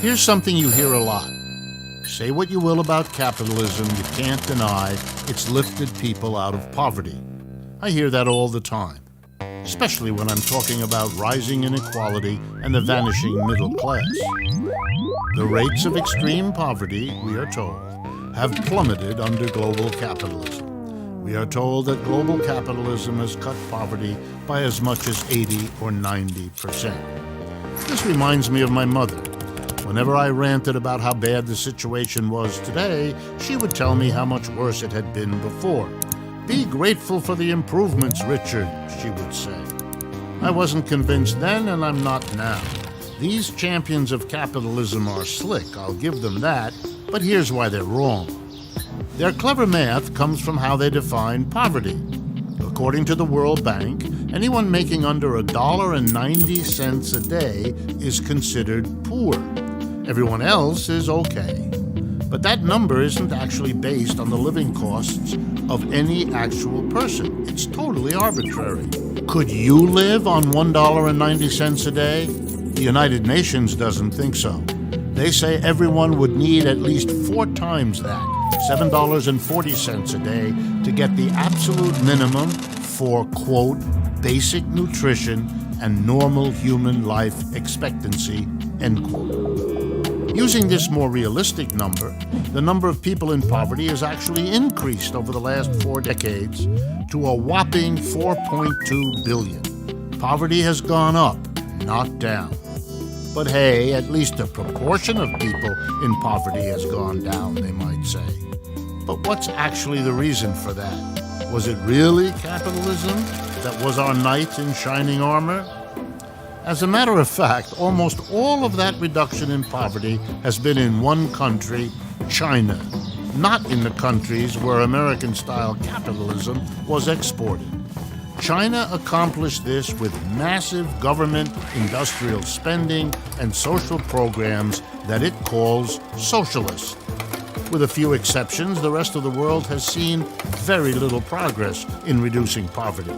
Here's something you hear a lot. Say what you will about capitalism, you can't deny it's lifted people out of poverty. I hear that all the time, especially when I'm talking about rising inequality and the vanishing middle class. The rates of extreme poverty, we are told, have plummeted under global capitalism. We are told that global capitalism has cut poverty by as much as 80 or 90%. This reminds me of my mother. Whenever I ranted about how bad the situation was today, she would tell me how much worse it had been before. "Be grateful for the improvements, Richard," she would say. I wasn't convinced then, and I'm not now. These champions of capitalism are slick, I'll give them that, but here's why they're wrong. Their clever math comes from how they define poverty. According to the World Bank, anyone making under $1.90 a day is considered poor. Everyone else is okay. But that number isn't actually based on the living costs of any actual person. It's totally arbitrary. Could you live on $1.90 a day? The United Nations doesn't think so. They say everyone would need at least 4 times that, $7.40 a day, to get the absolute minimum for, quote, basic nutrition and normal human life expectancy, end quote. Using this more realistic number, the number of people in poverty has actually increased over the last 4 decades to a whopping 4.2 billion. Poverty has gone up, not down. But hey, at least the proportion of people in poverty has gone down, they might say. But what's actually the reason for that? Was it really capitalism that was our knight in shining armor? As a matter of fact, almost all of that reduction in poverty has been in one country, China, not in the countries where American-style capitalism was exported. China accomplished this with massive government industrial spending and social programs that it calls socialist. With a few exceptions, the rest of the world has seen very little progress in reducing poverty.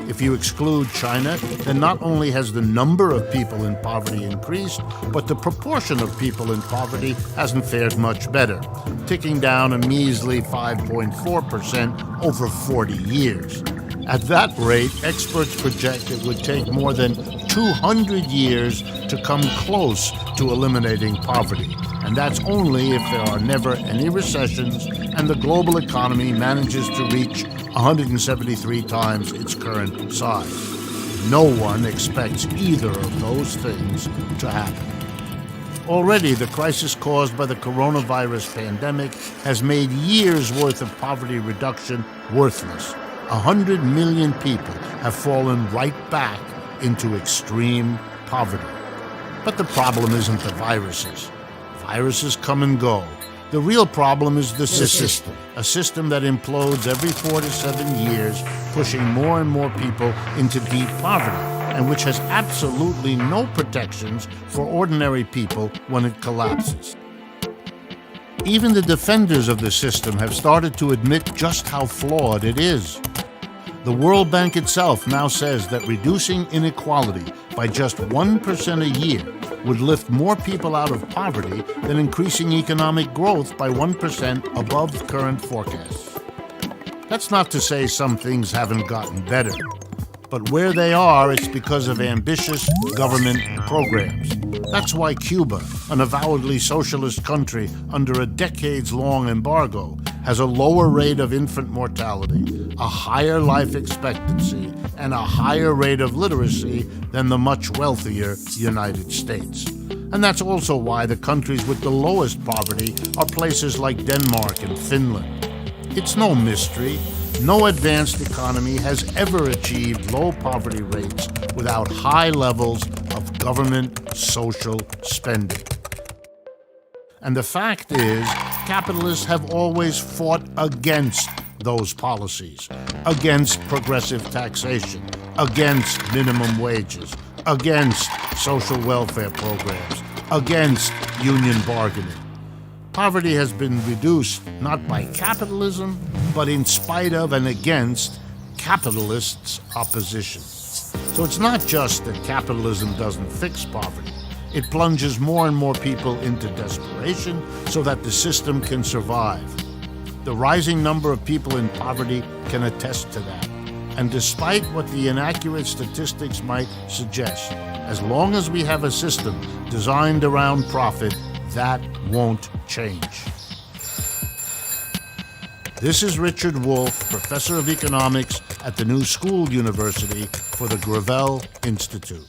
If you exclude China, then not only has the number of people in poverty increased, but the proportion of people in poverty hasn't fared much better, ticking down a measly 5.4% over 40 years. At that rate, experts project it would take more than 200 years to come close to eliminating poverty. And that's only if there are never any recessions and the global economy manages to reach 173 times its current size. No one expects either of those things to happen. Already, the crisis caused by the coronavirus pandemic has made years' worth of poverty reduction worthless. 100 million people have fallen right back into extreme poverty. But the problem isn't the viruses. Viruses come and go. The real problem is the system, a system that implodes every 4 to 7 years, pushing more and more people into deep poverty, and which has absolutely no protections for ordinary people when it collapses. Even the defenders of the system have started to admit just how flawed it is. The World Bank itself now says that reducing inequality by just 1% a year would lift more people out of poverty than increasing economic growth by 1% above current forecasts. That's not to say some things haven't gotten better, but where they are, it's because of ambitious government programs. That's why Cuba, an avowedly socialist country under a decades-long embargo, has a lower rate of infant mortality, a higher life expectancy, and a higher rate of literacy than the much wealthier United States. And that's also why the countries with the lowest poverty are places like Denmark and Finland. It's no mystery. No advanced economy has ever achieved low poverty rates without high levels of government social spending. And the fact is, capitalists have always fought against those policies, against progressive taxation, against minimum wages, against social welfare programs, against union bargaining. Poverty has been reduced not by capitalism, but in spite of and against capitalists' opposition. So it's not just that capitalism doesn't fix poverty. It plunges more and more people into desperation so that the system can survive. The rising number of people in poverty can attest to that. And despite what the inaccurate statistics might suggest, as long as we have a system designed around profit, that won't change. This is Richard Wolff, professor of economics at the New School University for the Gravel Institute.